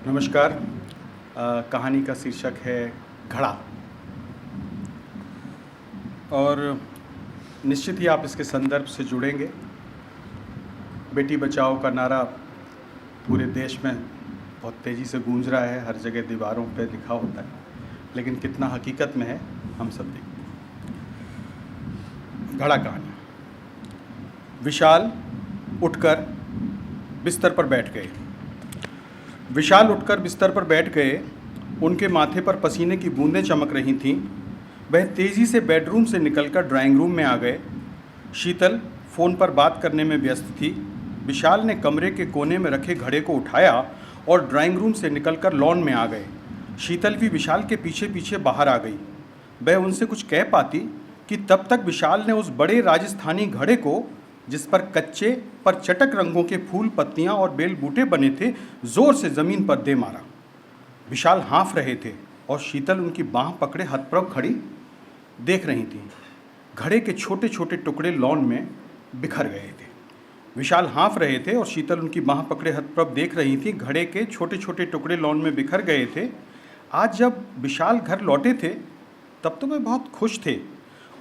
नमस्कार। कहानी का शीर्षक है घड़ा। और निश्चित ही आप इसके संदर्भ से जुड़ेंगे। बेटी बचाओ का नारा पूरे देश में बहुत तेज़ी से गूंज रहा है, हर जगह दीवारों पर लिखा होता है, लेकिन कितना हकीकत में है हम सब देखते हैं। घड़ा कहानी। विशाल उठकर बिस्तर पर बैठ गए। उनके माथे पर पसीने की बूंदें चमक रही थीं। वह तेज़ी से बेडरूम से निकलकर ड्राइंग रूम में आ गए। शीतल फ़ोन पर बात करने में व्यस्त थी। विशाल ने कमरे के कोने में रखे घड़े को उठाया और ड्राइंग रूम से निकलकर लॉन में आ गए। शीतल भी विशाल के पीछे पीछे बाहर आ गई। वह उनसे कुछ कह पाती कि तब तक विशाल ने उस बड़े राजस्थानी घड़े को, जिस पर कच्चे पर चटक रंगों के फूल, पत्तियां और बेल बूटे बने थे, जोर से जमीन पर दे मारा। विशाल हाँफ रहे थे और शीतल उनकी बांह पकड़े हतप्रभ खड़ी देख रही थी। घड़े के छोटे छोटे टुकड़े लॉन में बिखर गए थे। विशाल हाँफ रहे थे और शीतल उनकी बांह पकड़े हतप्रभ देख रही थी। घड़े के छोटे छोटे टुकड़े लॉन में बिखर गए थे। आज जब विशाल घर लौटे थे तब तो वे बहुत खुश थे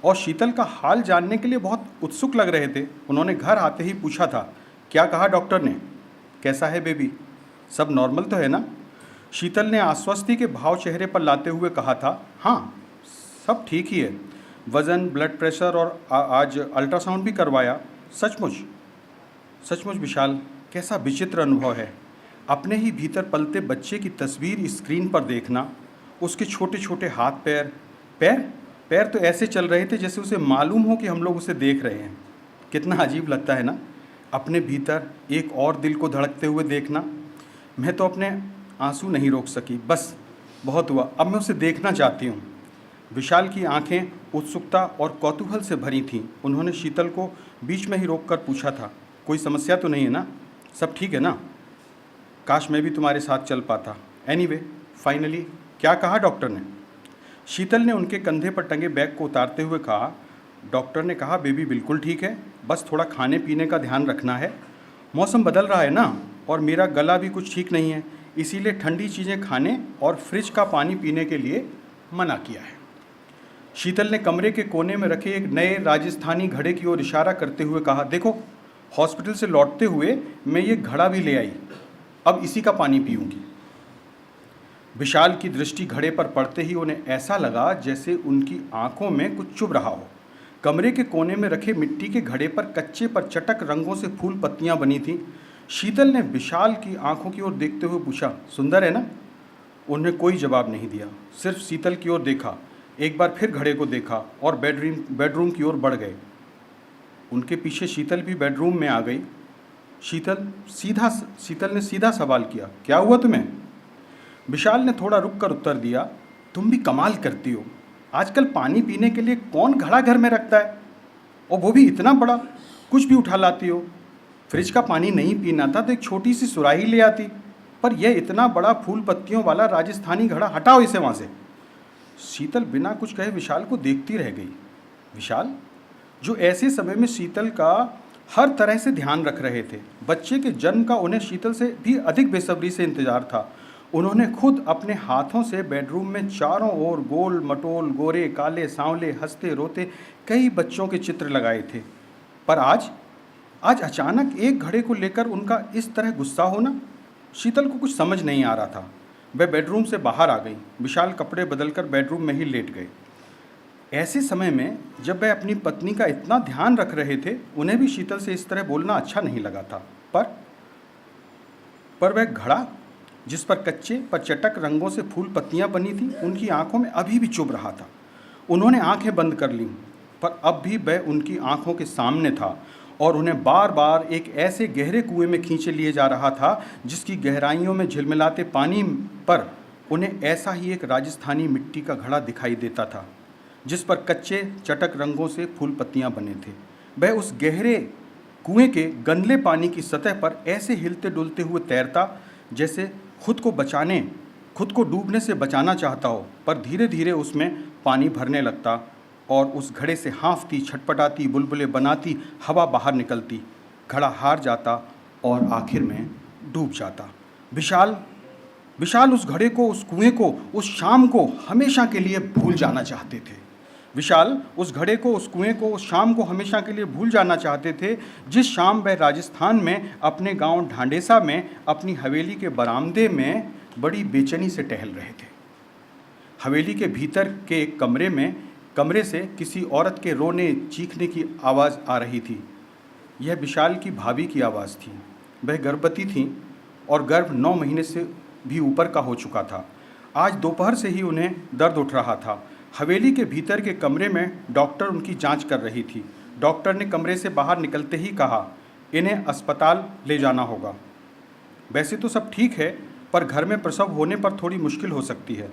और शीतल का हाल जानने के लिए बहुत उत्सुक लग रहे थे। उन्होंने घर आते ही पूछा था, क्या कहा डॉक्टर ने? कैसा है बेबी? सब नॉर्मल तो है ना? शीतल ने आश्वस्ति के भाव चेहरे पर लाते हुए कहा था, हाँ सब ठीक ही है। वज़न, ब्लड प्रेशर और आज अल्ट्रासाउंड भी करवाया। सचमुच सचमुच विशाल, कैसा विचित्र अनुभव है अपने ही भीतर पलते बच्चे की तस्वीर स्क्रीन पर देखना। उसके छोटे छोटे हाथ पैर पैर पैर तो ऐसे चल रहे थे जैसे उसे मालूम हो कि हम लोग उसे देख रहे हैं। कितना अजीब लगता है ना, अपने भीतर एक और दिल को धड़कते हुए देखना। मैं तो अपने आंसू नहीं रोक सकी। बस बहुत हुआ, अब मैं उसे देखना चाहती हूँ। विशाल की आंखें उत्सुकता और कौतूहल से भरी थीं। उन्होंने शीतल को बीच में ही रोककर पूछा था, कोई समस्या तो नहीं है ना? सब ठीक है ना? काश मैं भी तुम्हारे साथ चल पाता। एनीवे, फाइनली क्या कहा डॉक्टर ने? शीतल ने उनके कंधे पर टंगे बैग को उतारते हुए कहा, डॉक्टर ने कहा बेबी बिल्कुल ठीक है, बस थोड़ा खाने पीने का ध्यान रखना है। मौसम बदल रहा है ना, और मेरा गला भी कुछ ठीक नहीं है, इसीलिए ठंडी चीज़ें खाने और फ्रिज का पानी पीने के लिए मना किया है। शीतल ने कमरे के कोने में रखे एक नए राजस्थानी घड़े की ओर इशारा करते हुए कहा, देखो हॉस्पिटल से लौटते हुए मैं ये घड़ा भी ले आई, अब इसी का पानी पीऊँगी। विशाल की दृष्टि घड़े पर पड़ते ही उन्हें ऐसा लगा जैसे उनकी आंखों में कुछ चुभ रहा हो। कमरे के कोने में रखे मिट्टी के घड़े पर कच्चे पर चटक रंगों से फूल पत्तियां बनी थीं। शीतल ने विशाल की आंखों की ओर देखते हुए पूछा, सुंदर है ना? उन्हें कोई जवाब नहीं दिया, सिर्फ शीतल की ओर देखा। एक बार फिर घड़े को देखा और बेडरूम की ओर बढ़ गए। उनके पीछे शीतल भी बेडरूम में आ गई। शीतल ने सीधा सवाल किया, क्या हुआ तुम्हें? विशाल ने थोड़ा रुक कर उत्तर दिया, तुम भी कमाल करती हो, आजकल पानी पीने के लिए कौन घड़ा घर में रखता है, और वो भी इतना बड़ा, कुछ भी उठा लाती हो। फ्रिज का पानी नहीं पीना था तो एक छोटी सी सुराही ले आती, पर यह इतना बड़ा फूल पत्तियों वाला राजस्थानी घड़ा, हटाओ इसे वहाँ से। शीतल बिना कुछ कहे विशाल को देखती रह गई। विशाल, जो ऐसे समय में शीतल का हर तरह से ध्यान रख रहे थे। बच्चे के जन्म का उन्हें शीतल से भी अधिक बेसब्री से इंतजार था। उन्होंने खुद अपने हाथों से बेडरूम में चारों ओर गोल मटोल, गोरे काले सांवले, हंसते रोते कई बच्चों के चित्र लगाए थे। पर आज अचानक एक घड़े को लेकर उनका इस तरह गुस्सा होना, शीतल को कुछ समझ नहीं आ रहा था। वह बेडरूम से बाहर आ गई। विशाल कपड़े बदलकर बेडरूम में ही लेट गए। ऐसे समय में जब वह अपनी पत्नी का इतना ध्यान रख रहे थे, उन्हें भी शीतल से इस तरह बोलना अच्छा नहीं लगा था। पर वह घड़ा, जिस पर कच्चे पर चटक रंगों से फूल पत्तियां बनी थी, उनकी आंखों में अभी भी चुभ रहा था। उन्होंने आंखें बंद कर लीं, पर अब भी वह उनकी आंखों के सामने था और उन्हें बार बार एक ऐसे गहरे कुएं में खींचे लिए जा रहा था जिसकी गहराइयों में झिलमिलाते पानी पर उन्हें ऐसा ही एक राजस्थानी मिट्टी का घड़ा दिखाई देता था, जिस पर कच्चे चटक रंगों से फूल पत्तियां बने थे। वह उस गहरे कुएं के गंदले पानी की सतह पर ऐसे हिलते डुलते हुए तैरता जैसे खुद को डूबने से बचाना चाहता हो, पर धीरे धीरे उसमें पानी भरने लगता और उस घड़े से हाँफती, छटपटाती, बुलबुले बनाती हवा बाहर निकलती। घड़ा हार जाता और आखिर में डूब जाता। विशाल विशाल उस घड़े को, उस कुएं को, उस शाम को हमेशा के लिए भूल जाना चाहते थे। विशाल उस घड़े को, उस कुएं को, उस शाम को हमेशा के लिए भूल जाना चाहते थे, जिस शाम वह राजस्थान में अपने गांव ढांडेसा में अपनी हवेली के बरामदे में बड़ी बेचैनी से टहल रहे थे। हवेली के भीतर के एक कमरे से किसी औरत के रोने चीखने की आवाज़ आ रही थी। यह विशाल की भाभी की आवाज़ थी। वह गर्भवती थीं और गर्भ 9 महीने से भी ऊपर का हो चुका था। आज दोपहर से ही उन्हें दर्द उठ रहा था। हवेली के भीतर के कमरे में डॉक्टर उनकी जांच कर रही थी। डॉक्टर ने कमरे से बाहर निकलते ही कहा, इन्हें अस्पताल ले जाना होगा। वैसे तो सब ठीक है, पर घर में प्रसव होने पर थोड़ी मुश्किल हो सकती है।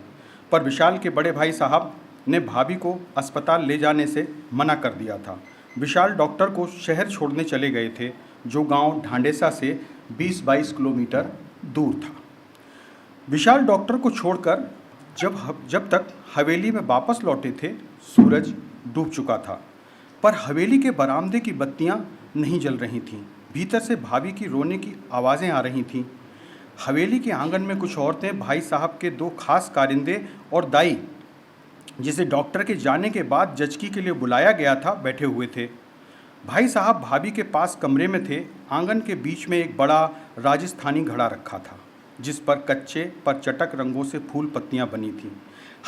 पर विशाल के बड़े भाई साहब ने भाभी को अस्पताल ले जाने से मना कर दिया था। विशाल डॉक्टर को शहर छोड़ने चले गए थे, जो गांव ढांडेसा से 20-22 किलोमीटर दूर था। विशाल डॉक्टर को छोड़कर जब तक हवेली में वापस लौटे थे, सूरज डूब चुका था। पर हवेली के बरामदे की बत्तियां नहीं जल रही थीं। भीतर से भाभी की रोने की आवाज़ें आ रही थीं। हवेली के आंगन में कुछ औरतें भाई साहब के 2 खास कारिंदे और दाई, जिसे डॉक्टर के जाने के बाद जचकी के लिए बुलाया गया था, बैठे हुए थे। भाई साहब भाभी के पास कमरे में थे। आंगन के बीच में एक बड़ा राजस्थानी घड़ा रखा था, जिस पर कच्चे पर चटक रंगों से फूल पत्तियां बनी थीं।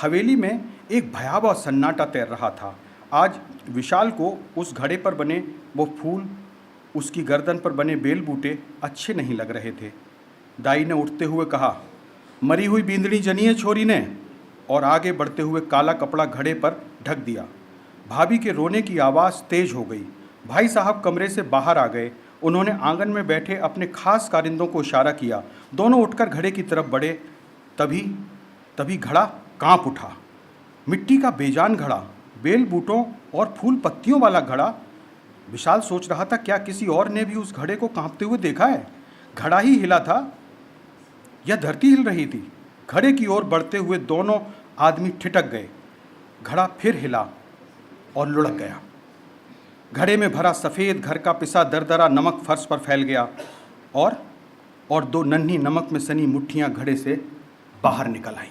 हवेली में एक भयावह सन्नाटा तैर रहा था। आज विशाल को उस घड़े पर बने वो फूल, उसकी गर्दन पर बने बेल बूटे अच्छे नहीं लग रहे थे। दाई ने उठते हुए कहा, मरी हुई बींदड़ी जनी है छोरी ने, और आगे बढ़ते हुए काला कपड़ा घड़े पर ढक दिया। भाभी के रोने की आवाज़ तेज हो गई। भाई साहब कमरे से बाहर आ गए। उन्होंने आंगन में बैठे अपने खास कारिंदों को इशारा किया। दोनों उठकर घड़े की तरफ बढ़े। तभी घड़ा कांप उठा। मिट्टी का बेजान घड़ा, बेल बूटों और फूल पत्तियों वाला घड़ा। विशाल सोच रहा था, क्या किसी और ने भी उस घड़े को कांपते हुए देखा है? घड़ा ही हिला था या धरती हिल रही थी? घड़े की ओर बढ़ते हुए दोनों आदमी ठिठक गए। घड़ा फिर हिला और लुढ़क गया। घड़े में भरा सफ़ेद घर का पिसा दरदरा नमक फर्श पर फैल गया और 2 नन्ही नमक में सनी मुट्ठियां घड़े से बाहर निकल आईं।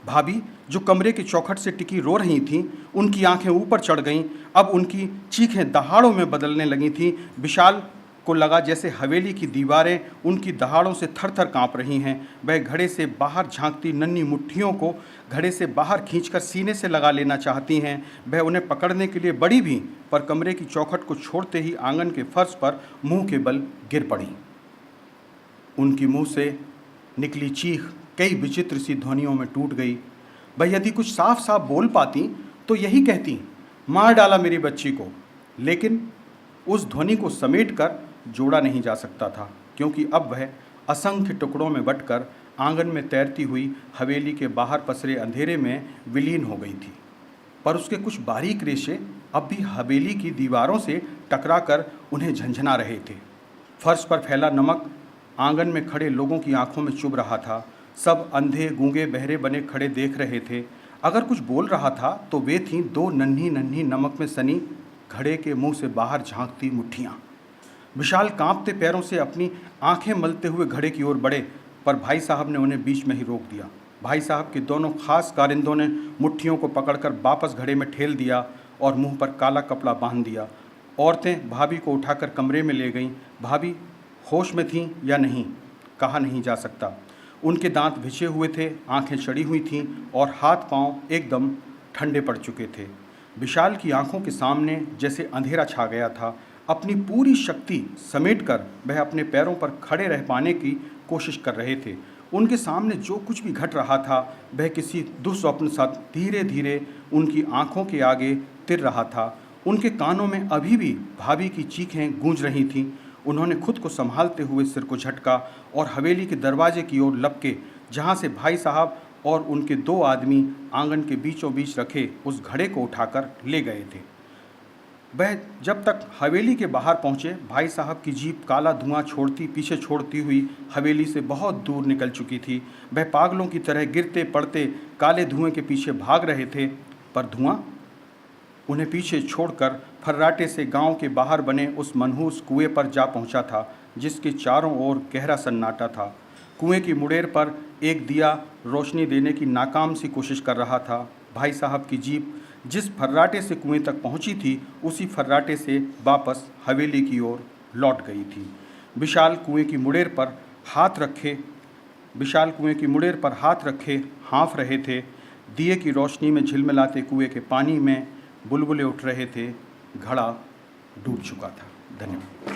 भाभी, जो कमरे की चौखट से टिकी रो रही थीं, उनकी आंखें ऊपर चढ़ गईं। अब उनकी चीखें दहाड़ों में बदलने लगी थीं। विशाल को लगा जैसे हवेली की दीवारें उनकी दहाड़ों से थर-थर कांप रही हैं। वह घड़े से बाहर झांकती नन्ही मुट्ठियों को घड़े से बाहर खींचकर सीने से लगा लेना चाहती हैं। वह उन्हें पकड़ने के लिए बढ़ी भी, पर कमरे की चौखट को छोड़ते ही आंगन के फर्श पर मुंह के बल गिर पड़ी। उनकी मुंह से निकली चीख कई विचित्र सी ध्वनियों में टूट गई। वह यदि कुछ साफ साफ बोल पाती तो यही कहती, मार डाला मेरी बच्ची को। लेकिन उस ध्वनि को समेटकर जोड़ा नहीं जा सकता था, क्योंकि अब वह असंख्य टुकड़ों में बंटकर आंगन में तैरती हुई हवेली के बाहर पसरे अंधेरे में विलीन हो गई थी। पर उसके कुछ बारीक रेशे अब भी हवेली की दीवारों से टकराकर उन्हें झंझना रहे थे। फर्श पर फैला नमक आंगन में खड़े लोगों की आंखों में चुभ रहा था। सब अंधे गूंगे बहरे बने खड़े देख रहे थे। अगर कुछ बोल रहा था तो वे थीं 2 नन्ही नन्ही नमक में सनी घड़े के मुंह से बाहर झांकती मुट्ठियाँ। विशाल कांपते पैरों से अपनी आंखें मलते हुए घड़े की ओर बढ़े, पर भाई साहब ने उन्हें बीच में ही रोक दिया। भाई साहब के दोनों खास कारिंदों ने मुट्ठियों को पकड़कर वापस घड़े में ठेल दिया और मुंह पर काला कपड़ा बांध दिया। औरतें भाभी को उठाकर कमरे में ले गईं। भाभी होश में थीं या नहीं, कहा नहीं जा सकता। उनके दांत भिचे हुए थे, आंखें चढ़ी हुई थीं और हाथ पांव एकदम ठंडे पड़ चुके थे। विशाल की आंखों के सामने जैसे अंधेरा छा गया था। अपनी पूरी शक्ति समेटकर वह अपने पैरों पर खड़े रह पाने की कोशिश कर रहे थे। उनके सामने जो कुछ भी घट रहा था वह किसी दुस्वप्न सा धीरे धीरे उनकी आंखों के आगे तिर रहा था। उनके कानों में अभी भी भाभी की चीखें गूंज रही थीं। उन्होंने खुद को संभालते हुए सिर को झटका और हवेली के दरवाजे की ओर लपके, जहाँ से भाई साहब और उनके 2 आदमी आंगन के बीचों बीच रखे उस घड़े को उठाकर ले गए थे। वह जब तक हवेली के बाहर पहुँचे, भाई साहब की जीप काला धुआं पीछे छोड़ती हुई हवेली से बहुत दूर निकल चुकी थी। वह पागलों की तरह गिरते पड़ते काले धुएं के पीछे भाग रहे थे, पर धुआं उन्हें पीछे छोड़कर फर्राटे से गांव के बाहर बने उस मनहूस कुएं पर जा पहुंचा था, जिसके चारों ओर गहरा सन्नाटा था। कुएं की मुड़ेर पर एक दिया रोशनी देने की नाकाम सी कोशिश कर रहा था। भाई साहब की जीप जिस फर्राटे से कुएं तक पहुंची थी, उसी फर्राटे से वापस हवेली की ओर लौट गई थी। विशाल कुएं की मुड़ेर पर हाथ रखे हाँफ रहे थे। दिए की रोशनी में झिलमिलाते कुएं के पानी में बुलबुले उठ रहे थे। घड़ा डूब चुका था। धन्यवाद।